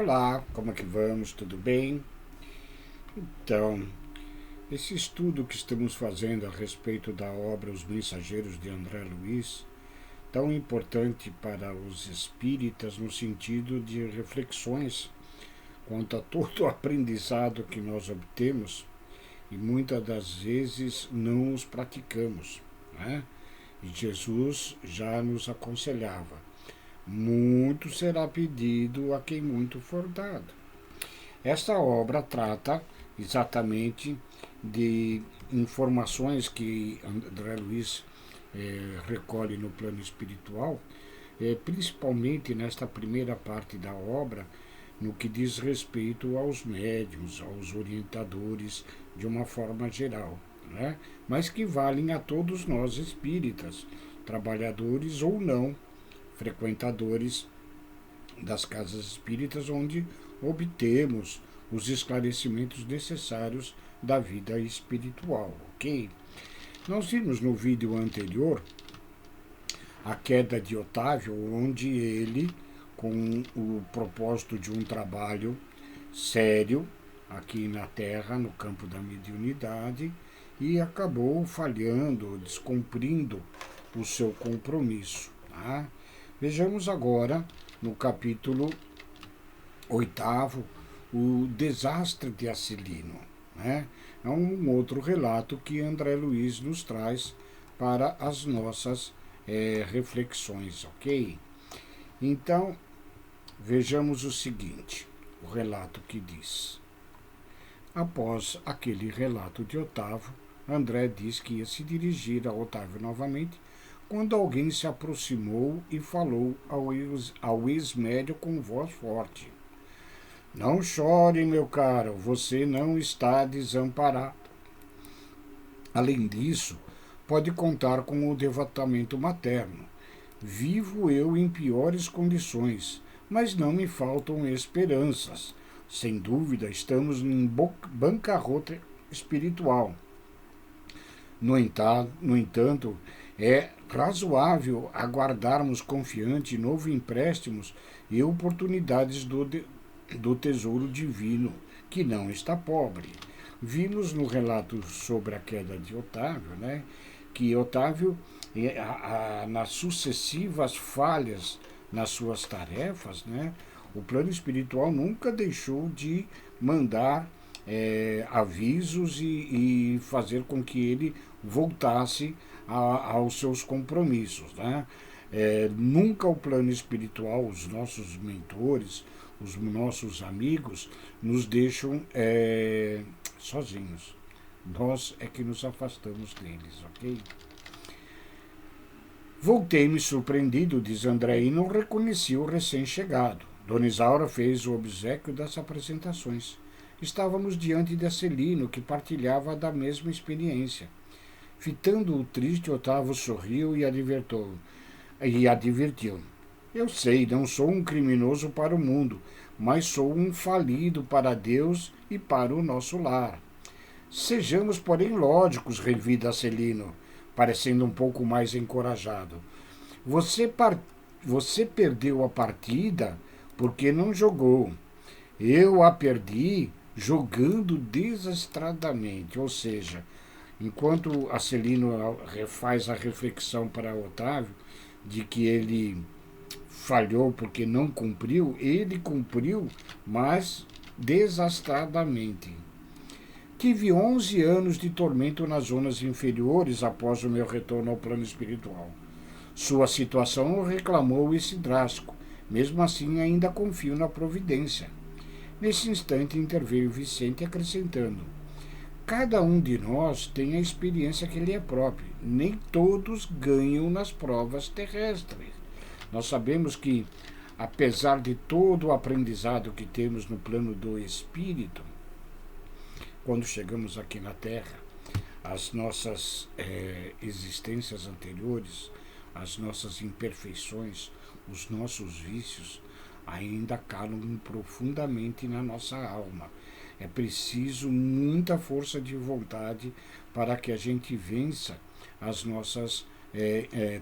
Olá, como é que vamos? Tudo bem? Então, esse estudo que estamos fazendo a respeito da obra Os Mensageiros de André Luiz, tão importante para os espíritas no sentido de reflexões quanto a todo o aprendizado que nós obtemos e muitas das vezes não os praticamos, né? E Jesus já nos aconselhava: muito será pedido a quem muito for dado. Esta obra trata exatamente de informações que André Luiz recolhe no plano espiritual, principalmente nesta primeira parte da obra, no que diz respeito aos médiuns, aos orientadores, de uma forma geral, né? Mas que valem a todos nós espíritas, trabalhadores ou não, frequentadores das casas espíritas, onde obtemos os esclarecimentos necessários da vida espiritual, ok? Nós vimos no vídeo anterior a queda de Otávio, onde ele, com o propósito de um trabalho sério aqui na Terra, no campo da mediunidade, e acabou falhando, descumprindo o seu compromisso. Tá? Vejamos agora, no capítulo 8º, o desastre de Acilino. Né? É um outro relato que André Luiz nos traz para as nossas reflexões, ok? Então, vejamos o seguinte, o relato que diz. Após aquele relato de Otávio, André diz que ia se dirigir a Otávio novamente, quando alguém se aproximou e falou ao ex-médio com voz forte. Não chore, meu caro, você não está desamparado. Além disso, pode contar com o devotamento materno. Vivo eu em piores condições, mas não me faltam esperanças. Sem dúvida, estamos em bancarrota espiritual. No entanto, é razoável aguardarmos confiante novo empréstimos e oportunidades do tesouro divino, que não está pobre. Vimos no relato sobre a queda de Otávio, né, que Otávio, nas sucessivas falhas nas suas tarefas, né, o plano espiritual nunca deixou de mandar avisos e fazer com que ele voltasse aos seus compromissos. Né? Nunca o plano espiritual, os nossos mentores, os nossos amigos, nos deixam sozinhos. Nós é que nos afastamos deles, ok? Voltei-me surpreendido, diz André, e não reconheci o recém-chegado. Dona Isaura fez o obséquio das apresentações. Estávamos diante de Acelino, que partilhava da mesma experiência. Fitando-o triste, Otávio sorriu e advertiu. Eu sei, não sou um criminoso para o mundo, mas sou um falido para Deus e para o nosso lar. Sejamos, porém, lógicos, revida Acelino, parecendo um pouco mais encorajado. Você perdeu a partida porque não jogou. Eu a perdi jogando desastradamente, ou seja, enquanto Acelino faz a reflexão para Otávio de que ele falhou porque não cumpriu, ele cumpriu, mas desastradamente. Tive 11 anos de tormento nas zonas inferiores após o meu retorno ao plano espiritual. Sua situação reclamou esse drástico. Mesmo assim, ainda confio na providência. Nesse instante, interveio Vicente, acrescentando: cada um de nós tem a experiência que lhe é própria. Nem todos ganham nas provas terrestres. Nós sabemos que, apesar de todo o aprendizado que temos no plano do espírito, quando chegamos aqui na Terra, as nossas existências anteriores, as nossas imperfeições, os nossos vícios, ainda calam profundamente na nossa alma. É preciso muita força de vontade para que a gente vença as nossas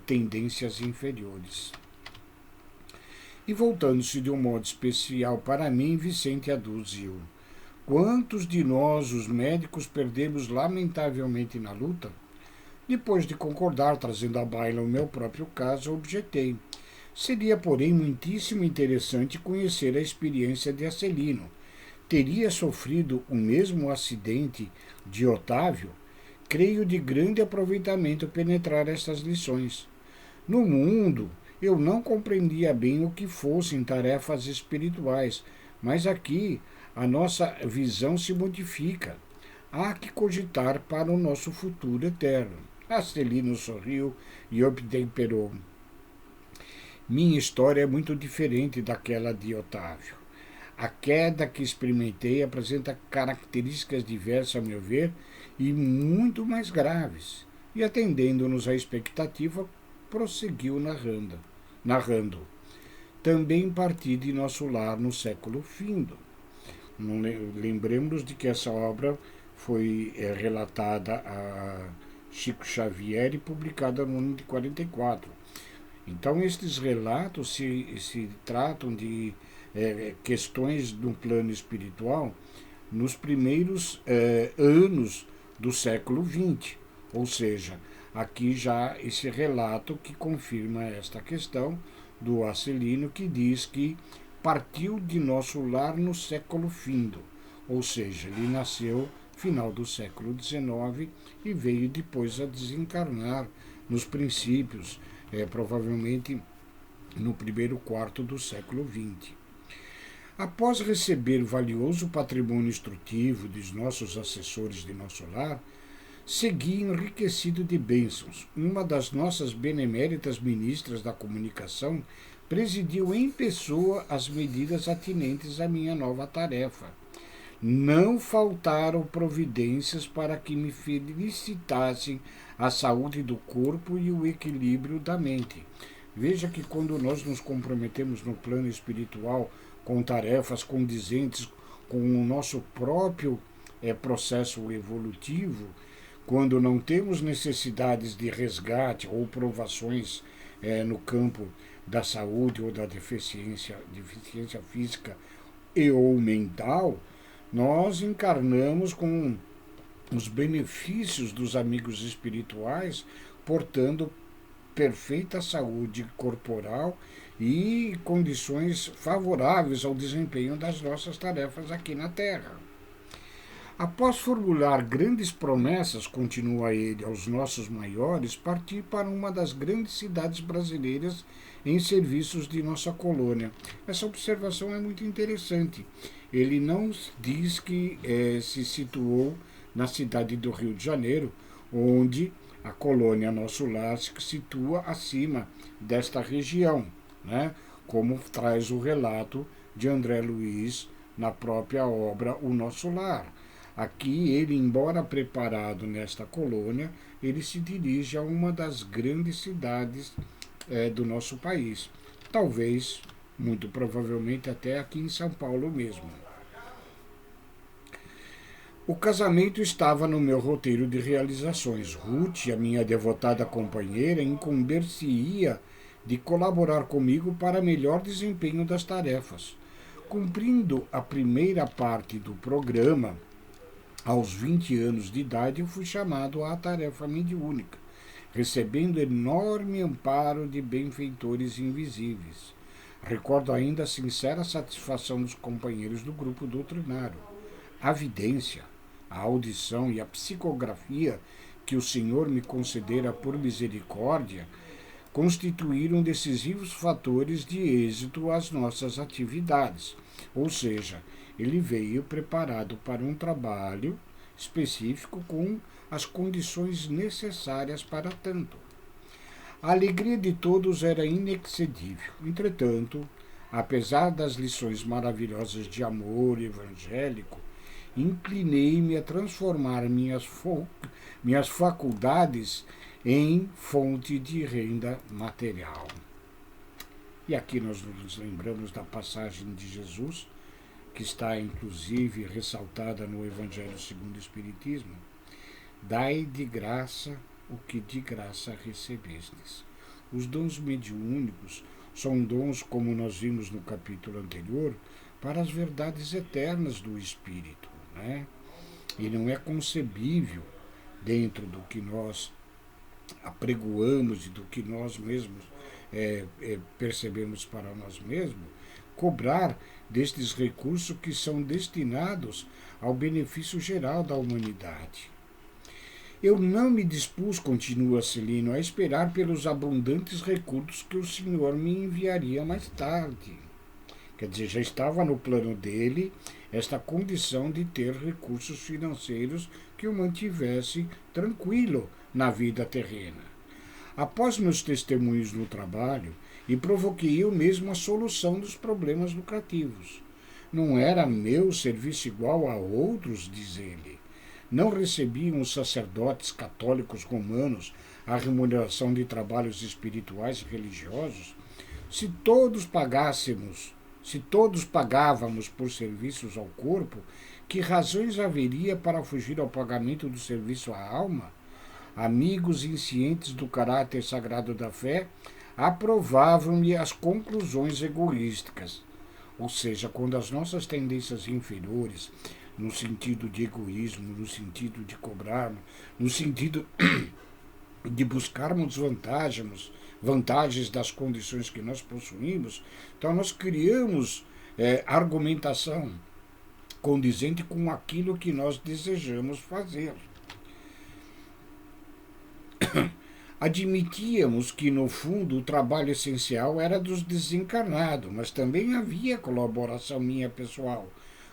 tendências inferiores. E voltando-se de um modo especial para mim, Vicente aduziu: quantos de nós, os médicos, perdemos lamentavelmente na luta? Depois de concordar, trazendo à baila o meu próprio caso, objetei: seria, porém, muitíssimo interessante conhecer a experiência de Acelino. Teria sofrido o mesmo acidente de Otávio? Creio de grande aproveitamento penetrar estas lições. No mundo, eu não compreendia bem o que fossem tarefas espirituais, mas aqui a nossa visão se modifica. Há que cogitar para o nosso futuro eterno. Acelino sorriu e obtemperou: minha história é muito diferente daquela de Otávio. A queda que experimentei apresenta características diversas, a meu ver, e muito mais graves. E, atendendo-nos à expectativa, prosseguiu narrando. Também parti de nosso lar no século findo. Lembremos de que essa obra foi relatada a Chico Xavier e publicada no ano de 44. Então, estes relatos se tratam de questões do plano espiritual nos primeiros anos do século XX. Ou seja, aqui já esse relato que confirma esta questão do Acelino, que diz que partiu de nosso lar no século findo. Ou seja, ele nasceu final do século XIX e veio depois a desencarnar nos princípios, provavelmente no primeiro quarto do século XX. Após receber o valioso patrimônio instrutivo dos nossos assessores de nosso lar, segui enriquecido de bênçãos. Uma das nossas beneméritas ministras da comunicação presidiu em pessoa as medidas atinentes à minha nova tarefa. Não faltaram providências para que me felicitassem a saúde do corpo e o equilíbrio da mente. Veja que quando nós nos comprometemos no plano espiritual com tarefas condizentes com o nosso próprio processo evolutivo, quando não temos necessidades de resgate ou provações no campo da saúde ou da deficiência física e ou mental, nós encarnamos com os benefícios dos amigos espirituais, portando perfeita saúde corporal e condições favoráveis ao desempenho das nossas tarefas aqui na Terra. Após formular grandes promessas, continua ele, aos nossos maiores, parti para uma das grandes cidades brasileiras em serviços de nossa colônia. Essa observação é muito interessante. Ele não diz que se situou na cidade do Rio de Janeiro, onde a colônia Nosso Lar se situa acima desta região, né? Como traz o relato de André Luiz na própria obra O Nosso Lar. Aqui ele, embora preparado nesta colônia, ele se dirige a uma das grandes cidades do nosso país. Talvez, muito provavelmente, até aqui em São Paulo mesmo. O casamento estava no meu roteiro de realizações. Ruth, a minha devotada companheira, incumber-se-ia de colaborar comigo para melhor desempenho das tarefas. Cumprindo a primeira parte do programa, aos 20 anos de idade, eu fui chamado à tarefa mediúnica, recebendo enorme amparo de benfeitores invisíveis. Recordo ainda a sincera satisfação dos companheiros do grupo doutrinário. A vidência, a audição e a psicografia que o Senhor me concedera por misericórdia constituíram decisivos fatores de êxito às nossas atividades. Ou seja, ele veio preparado para um trabalho específico com as condições necessárias para tanto. A alegria de todos era inexcedível. Entretanto, apesar das lições maravilhosas de amor evangélico, inclinei-me a transformar minhas faculdades em fonte de renda material. E aqui nós nos lembramos da passagem de Jesus, que está inclusive ressaltada no Evangelho segundo o Espiritismo: dai de graça o que de graça recebestes. Os dons mediúnicos são dons, como nós vimos no capítulo anterior, para as verdades eternas do Espírito, né? E não é concebível, dentro do que nós apregoamos e do que nós mesmos percebemos para nós mesmos, cobrar destes recursos que são destinados ao benefício geral da humanidade. Eu não me dispus, continua Celino, a esperar pelos abundantes recursos que o Senhor me enviaria mais tarde. Quer dizer, já estava no plano dele esta condição de ter recursos financeiros que o mantivesse tranquilo na vida terrena. Após meus testemunhos no trabalho, e provoquei eu mesmo a solução dos problemas lucrativos. Não era meu serviço igual a outros, diz ele. Não recebiam os sacerdotes católicos romanos a remuneração de trabalhos espirituais e religiosos? Se todos pagávamos por serviços ao corpo, que razões haveria para fugir ao pagamento do serviço à alma? Amigos inscientes do caráter sagrado da fé aprovavam-me as conclusões egoísticas. Ou seja, quando as nossas tendências inferiores, no sentido de egoísmo, no sentido de cobrarmos, no sentido de buscarmos vantagens das condições que nós possuímos, então nós criamos argumentação condizente com aquilo que nós desejamos fazer. Admitíamos que, no fundo, o trabalho essencial era dos desencarnados, mas também havia colaboração minha pessoal,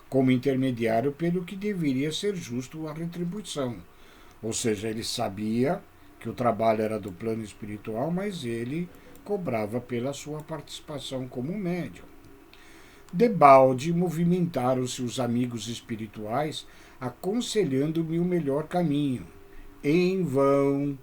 como intermediário pelo que deveria ser justo a retribuição. Ou seja, ele sabia que o trabalho era do plano espiritual, mas ele cobrava pela sua participação como médium. Debalde movimentaram-se os amigos espirituais, aconselhando-me o melhor caminho. Em vão,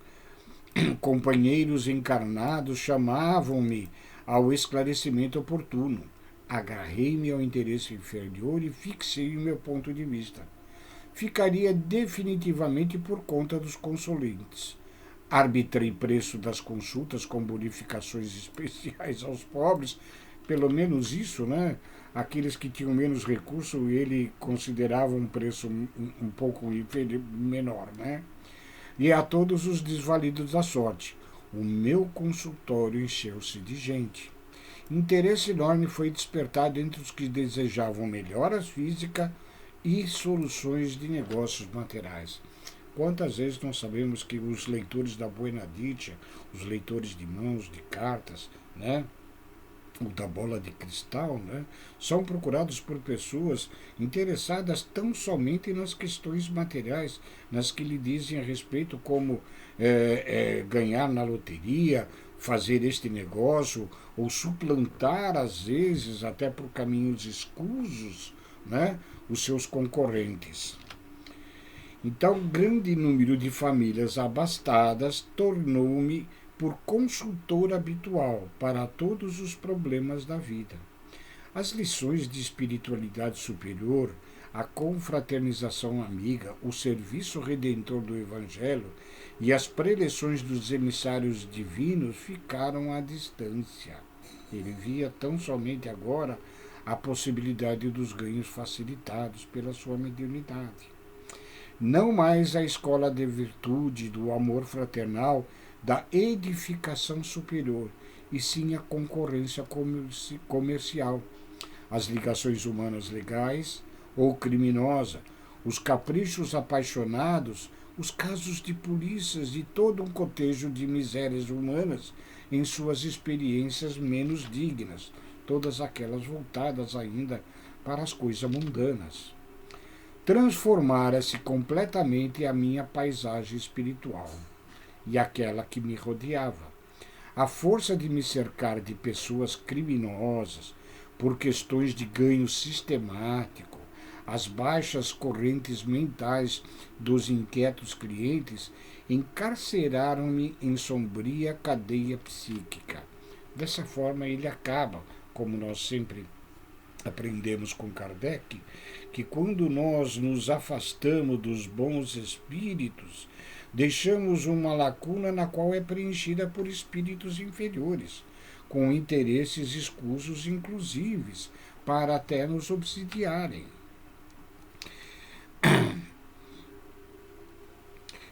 companheiros encarnados chamavam-me ao esclarecimento oportuno. Agarrei-me ao interesse inferior e fixei o meu ponto de vista. Ficaria definitivamente por conta dos consulentes. Arbitrei preço das consultas com bonificações especiais aos pobres, pelo menos isso, né? Aqueles que tinham menos recurso, ele considerava um preço um pouco menor, né? E a todos os desvalidos da sorte. O meu consultório encheu-se de gente. Interesse enorme foi despertado entre os que desejavam melhoras físicas e soluções de negócios materiais. Quantas vezes nós sabemos que os leitores da Buena Dicha, os leitores de mãos, de cartas, né, ou da bola de cristal, né, são procurados por pessoas interessadas tão somente nas questões materiais, nas que lhe dizem a respeito como ganhar na loteria, fazer este negócio, ou suplantar, às vezes, até por caminhos escusos, né, os seus concorrentes. Então, grande número de famílias abastadas tornou-me por consultor habitual para todos os problemas da vida. As lições de espiritualidade superior, a confraternização amiga, o serviço redentor do Evangelho e as preleções dos emissários divinos ficaram à distância. Ele via tão somente agora a possibilidade dos ganhos facilitados pela sua mediunidade. Não mais a escola de virtude, do amor fraternal, da edificação superior, e sim a concorrência comercial, as ligações humanas legais ou criminosas, os caprichos apaixonados, os casos de polícias e todo um cotejo de misérias humanas em suas experiências menos dignas, todas aquelas voltadas ainda para as coisas mundanas. Transformara-se completamente a minha paisagem espiritual e aquela que me rodeava. A força de me cercar de pessoas criminosas por questões de ganho sistemático, as baixas correntes mentais dos inquietos clientes encarceraram-me em sombria cadeia psíquica. Dessa forma ele acaba, como nós sempre aprendemos com Kardec, que quando nós nos afastamos dos bons espíritos, deixamos uma lacuna na qual é preenchida por espíritos inferiores. com interesses escusos, inclusive, para até nos obsidiarem.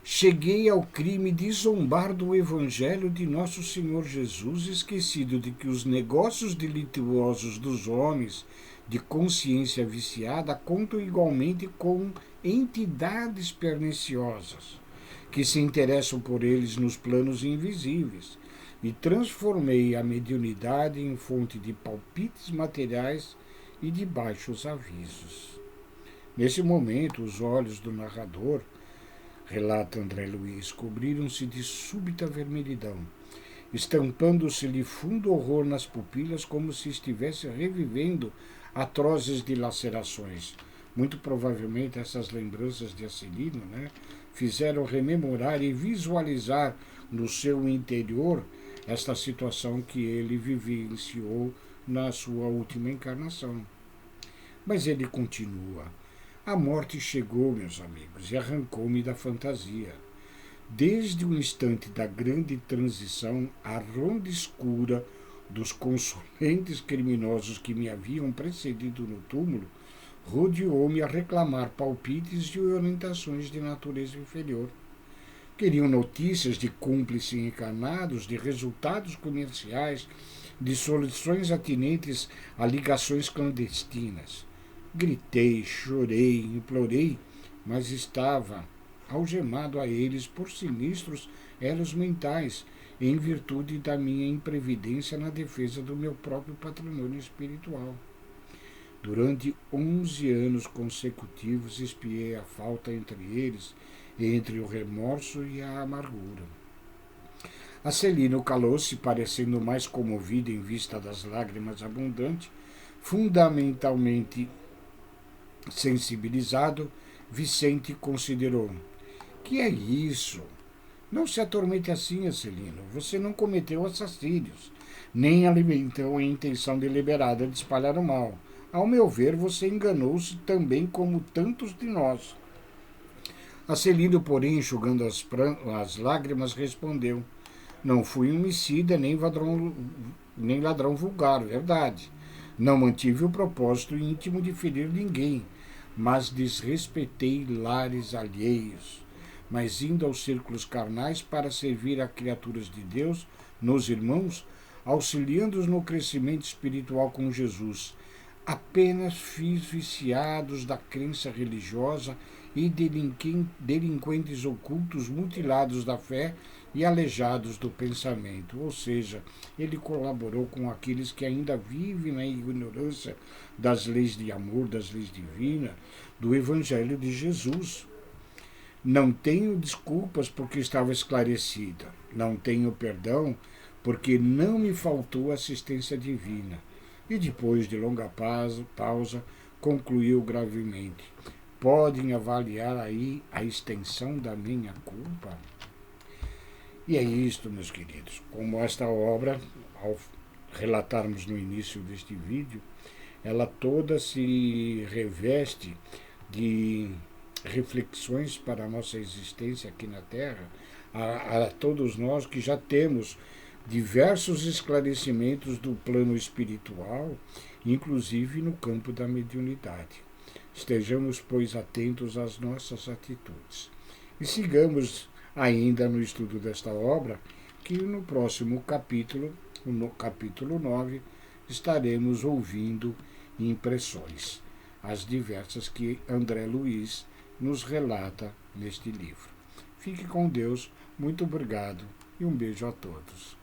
Cheguei ao crime de zombar do Evangelho de Nosso Senhor Jesus, esquecido de que os negócios delituosos dos homens de consciência viciada contam igualmente com entidades perniciosas, que se interessam por eles nos planos invisíveis, e transformei a mediunidade em fonte de palpites materiais e de baixos avisos. Nesse momento, os olhos do narrador, relata André Luiz, cobriram-se de súbita vermelhidão, estampando-se-lhe fundo horror nas pupilas, como se estivesse revivendo atrozes dilacerações. Muito provavelmente essas lembranças de Acilino, fizeram rememorar e visualizar no seu interior esta situação que ele vivenciou na sua última encarnação. Mas ele continua. A morte chegou, meus amigos, e arrancou-me da fantasia. Desde o instante da grande transição, a ronda escura dos consulentes criminosos que me haviam precedido no túmulo rodeou-me a reclamar palpites e orientações de natureza inferior. Queriam notícias de cúmplices encarnados, de resultados comerciais, de soluções atinentes a ligações clandestinas. Gritei, chorei, implorei, mas estava algemado a eles por sinistros elos mentais, em virtude da minha imprevidência na defesa do meu próprio patrimônio espiritual. Durante 11 anos consecutivos espiei a falta entre eles, entre o remorso e a amargura. Acelino calou-se, parecendo mais comovido em vista das lágrimas abundantes, fundamentalmente sensibilizado. Vicente considerou: que é isso? Não se atormente assim, Acelino. Você não cometeu assassínios, nem alimentou a intenção deliberada de espalhar o mal. Ao meu ver, você enganou-se também como tantos de nós. Acelino, porém, enxugando as lágrimas, respondeu: não fui homicida nem ladrão vulgar, verdade. Não mantive o propósito íntimo de ferir ninguém, mas desrespeitei lares alheios, mas indo aos círculos carnais para servir a criaturas de Deus, nos irmãos, auxiliando-os no crescimento espiritual com Jesus. Apenas fiz viciados da crença religiosa e delinquentes ocultos, mutilados da fé e aleijados do pensamento. Ou seja, ele colaborou com aqueles que ainda vivem na ignorância das leis de amor, das leis divinas, do Evangelho de Jesus. Não tenho desculpas porque estava esclarecida. Não tenho perdão porque não me faltou assistência divina. E depois de longa pausa, concluiu gravemente: podem avaliar aí a extensão da minha culpa? E é isto, meus queridos. Como esta obra, ao relatarmos no início deste vídeo, ela toda se reveste de reflexões para a nossa existência aqui na Terra, a todos nós que já temos diversos esclarecimentos do plano espiritual, inclusive no campo da mediunidade. Estejamos, pois, atentos às nossas atitudes. E sigamos ainda no estudo desta obra, que no próximo capítulo, no capítulo 9, estaremos ouvindo impressões, as diversas que André Luiz nos relata neste livro. Fique com Deus, muito obrigado e um beijo a todos.